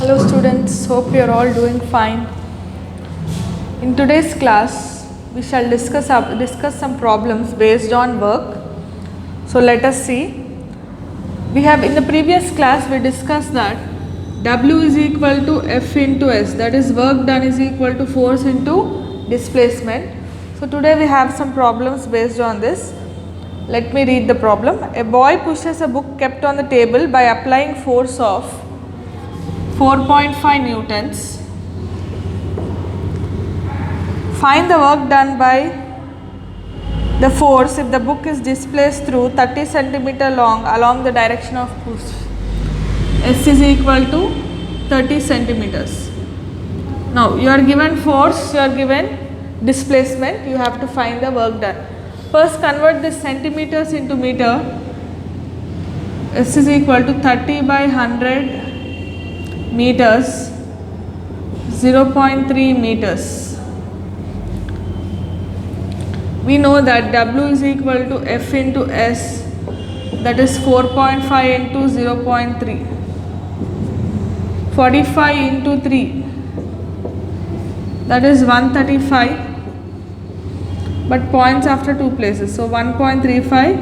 Hello students, hope you are all doing fine. In today's class, we shall discuss some problems based on work. So let us see. We have in the previous class we discussed that W is equal to F into S, that is work done is equal to force into displacement. So today we have some problems based on this. Let me read the problem. A boy pushes a book kept on the table by applying force of 4.5 newtons. Find the work done by the force if the book is displaced through 30 centimeter long along the direction of push. S is equal to 30 centimeters. Now you are given force, you are given displacement, you have to find the work done. First convert this centimeters into meter. S is equal to 30 by 100 meters, 0.3 meters. We know that W is equal to F into S, that is 4.5 into 0.3. 45 into 3, that is 135, but points after two places, so 1.35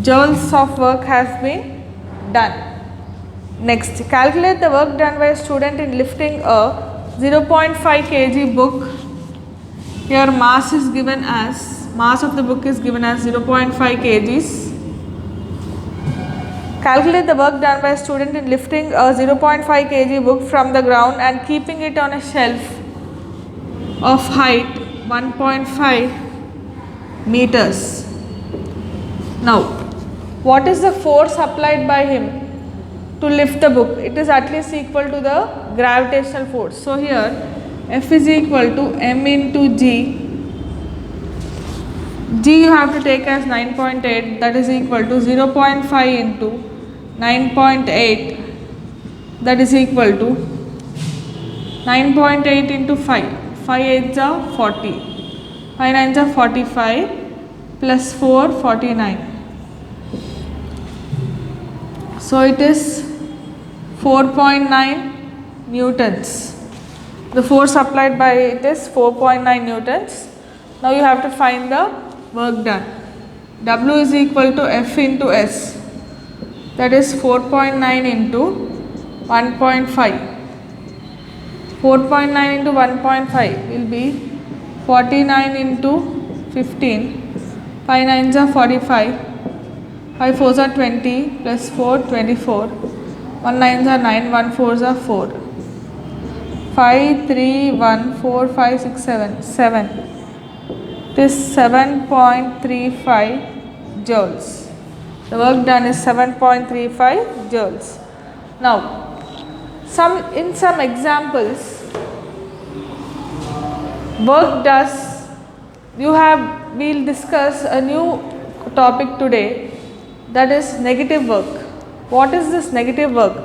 joules of work has been done. Next, calculate the work done by a student in lifting a 0.5 kg book. Here mass of the book is given as 0.5 kgs. Calculate the work done by a student in lifting a 0.5 kg book from the ground and keeping it on a shelf of height 1.5 meters. Now, what is the force applied by him to lift the book? It is at least equal to the gravitational force. So here F is equal to M into G. G you have to take as 9.8, that is equal to 0.5 into 9.8, that is equal to 9.8 into 5. 5 8s are 40. 5 9s are 45 plus 4 49. So it is 4.9 newtons. The force applied by it is 4.9 newtons. Now you have to find the work done. W is equal to F into S, that is 4.9 into 1.5. 4.9 into 1.5 will be 49 into 15. 5 9s are 45. 5 4s are 20 plus 4 24. 1 9s are 9, 1 4s are 4. 5 3 1 4 5 6 7. It is 7.35 joules. The work done is 7.35 joules. Now, in some examples, we'll discuss a new topic today, that is negative work. What is this negative work?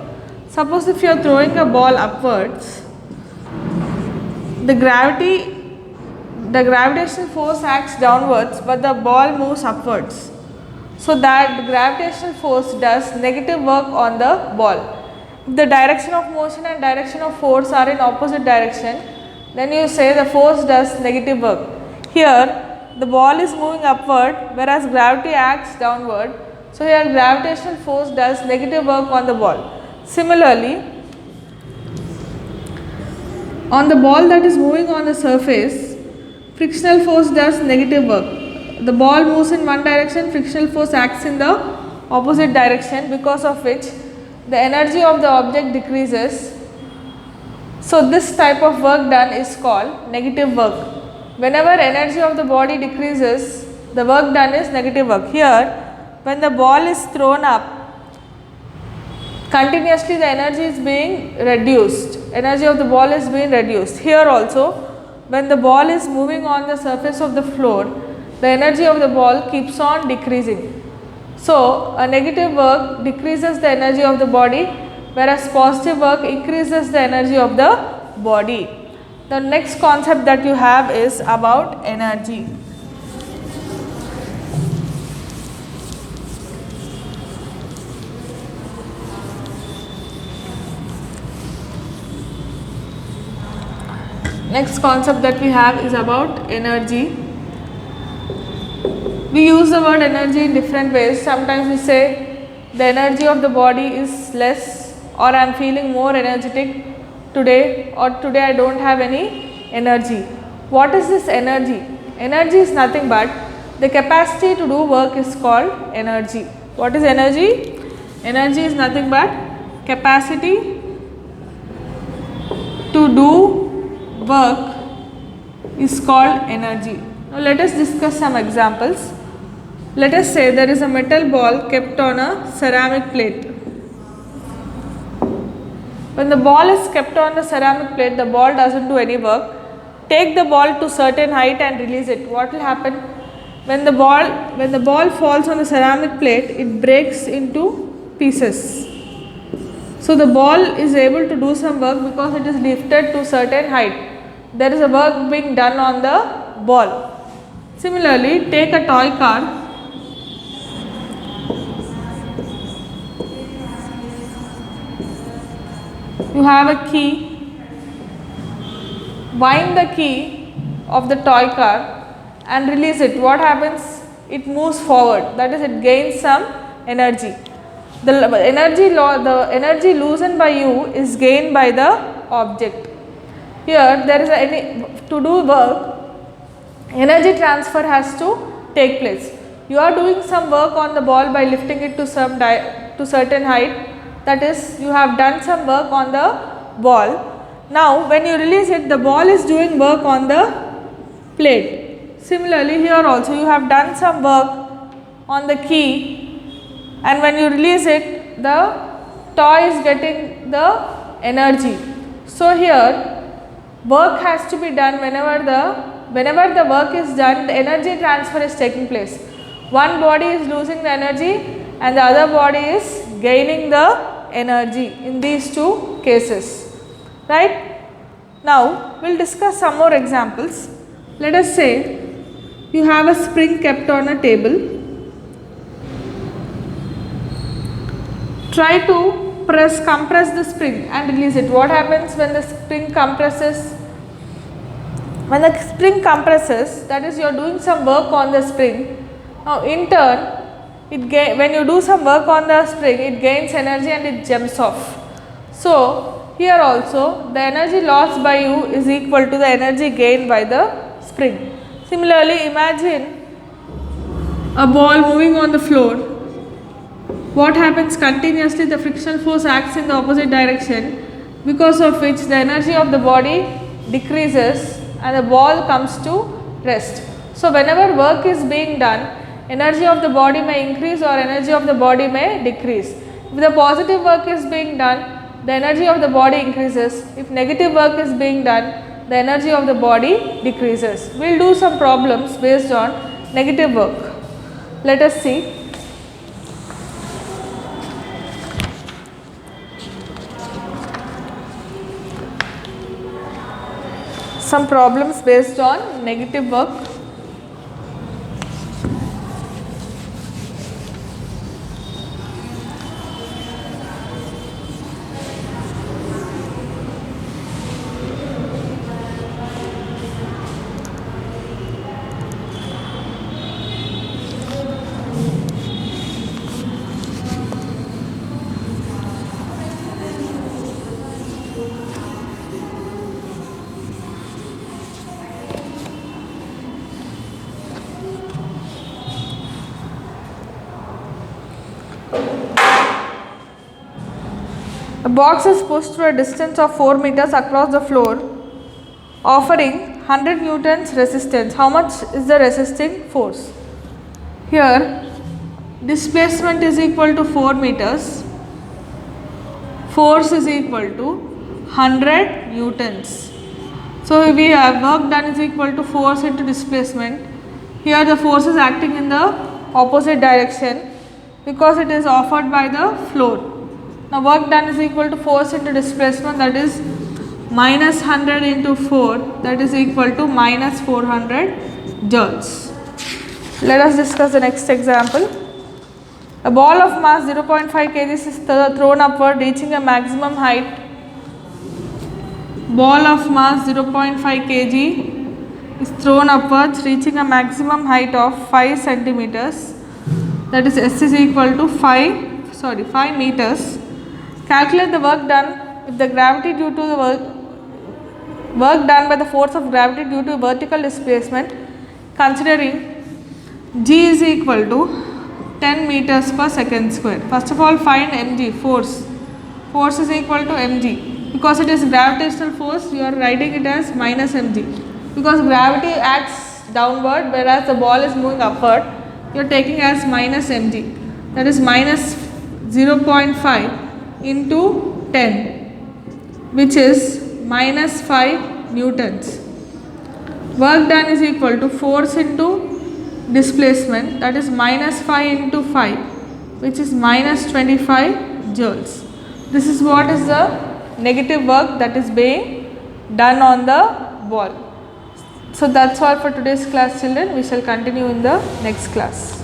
Suppose if you are throwing a ball upwards, the gravitational force acts downwards, but the ball moves upwards. So that the gravitational force does negative work on the ball. If the direction of motion and direction of force are in opposite direction, then you say the force does negative work. Here the ball is moving upward, whereas gravity acts downward. So here gravitational force does negative work on the ball. Similarly, on the ball that is moving on the surface, frictional force does negative work. The ball moves in one direction, frictional force acts in the opposite direction, because of which the energy of the object decreases. So this type of work done is called negative work. Whenever energy of the body decreases, the work done is negative work. Here, when the ball is thrown up, continuously the energy is being reduced. Energy of the ball is being reduced. Here also, when the ball is moving on the surface of the floor, the energy of the ball keeps on decreasing. So a negative work decreases the energy of the body, whereas positive work increases the energy of the body. The next concept that you have is about energy. Next concept that we have is about energy. We use the word energy in different ways. Sometimes we say the energy of the body is less, or I am feeling more energetic today, or today I don't have any energy. What is this energy? Energy is nothing but the capacity to do work is called energy. What is energy? Energy is nothing but capacity to do work is called energy. Now let us discuss some examples. Let us say there is a metal ball kept on a ceramic plate. When the ball is kept on the ceramic plate, the ball doesn't do any work. Take the ball to certain height and release it. What will happen? When the ball falls on the ceramic plate, it breaks into pieces. So the ball is able to do some work because it is lifted to certain height. There is a work being done on the ball. Similarly, take a toy car. You have a key. Wind the key of the toy car and release it. What happens? It moves forward. That is, it gains some energy. The energy loosened by you is gained by the object. Here, there is to do work, energy transfer has to take place. You are doing some work on the ball by lifting it to certain height. That is, you have done some work on the ball. Now, when you release it, the ball is doing work on the plate. Similarly, here also you have done some work on the key, and when you release it, the toy is getting the energy. So here, work has to be done whenever the work is done, the energy transfer is taking place. One body is losing the energy and the other body is gaining the energy in these two cases, right? Now, we will discuss some more examples. Let us say you have a spring kept on a table. Try to compress the spring and release it. What happens when the spring compresses? When the spring compresses, that is, you are doing some work on the spring. Now, in turn, when you do some work on the spring, it gains energy and it jumps off. So, here also the energy lost by you is equal to the energy gained by the spring. Similarly, imagine a ball moving on the floor. What happens? Continuously the frictional force acts in the opposite direction, because of which the energy of the body decreases and the ball comes to rest. So, whenever work is being done, energy of the body may increase or energy of the body may decrease. If the positive work is being done, the energy of the body increases. If negative work is being done, the energy of the body decreases. We will do some problems based on negative work. Let us see. Some problems based on negative work. A box is pushed through a distance of 4 meters across the floor, offering 100 newtons resistance. How much is the resisting force? Here, displacement is equal to 4 meters, force is equal to 100 newtons. So, we have work done is equal to force into displacement. Here the force is acting in the opposite direction because it is offered by the floor. Now, work done is equal to force into displacement, that is minus 100 into 4, that is equal to minus 400 joules. Let us discuss the next example. A ball of mass 0.5 kg is thrown upward, reaching a maximum height ball of mass 0.5 kg is thrown upwards reaching a maximum height of 5 centimeters, that is S is equal to 5 meters. Calculate the work done if the gravity due to the work done by the force of gravity due to vertical displacement, considering G is equal to 10 meters per second square. First of all, find mg, force. Force is equal to mg. Because it is gravitational force, you are writing it as minus mg. Because gravity acts downward whereas the ball is moving upward, you are taking as minus mg. That is minus 0.5 into 10, which is minus 5 newtons. Work done is equal to force into displacement, that is minus 5 into 5, which is minus 25 joules. This is what is the negative work that is being done on the ball. So that's all for today's class, children. We shall continue in the next class.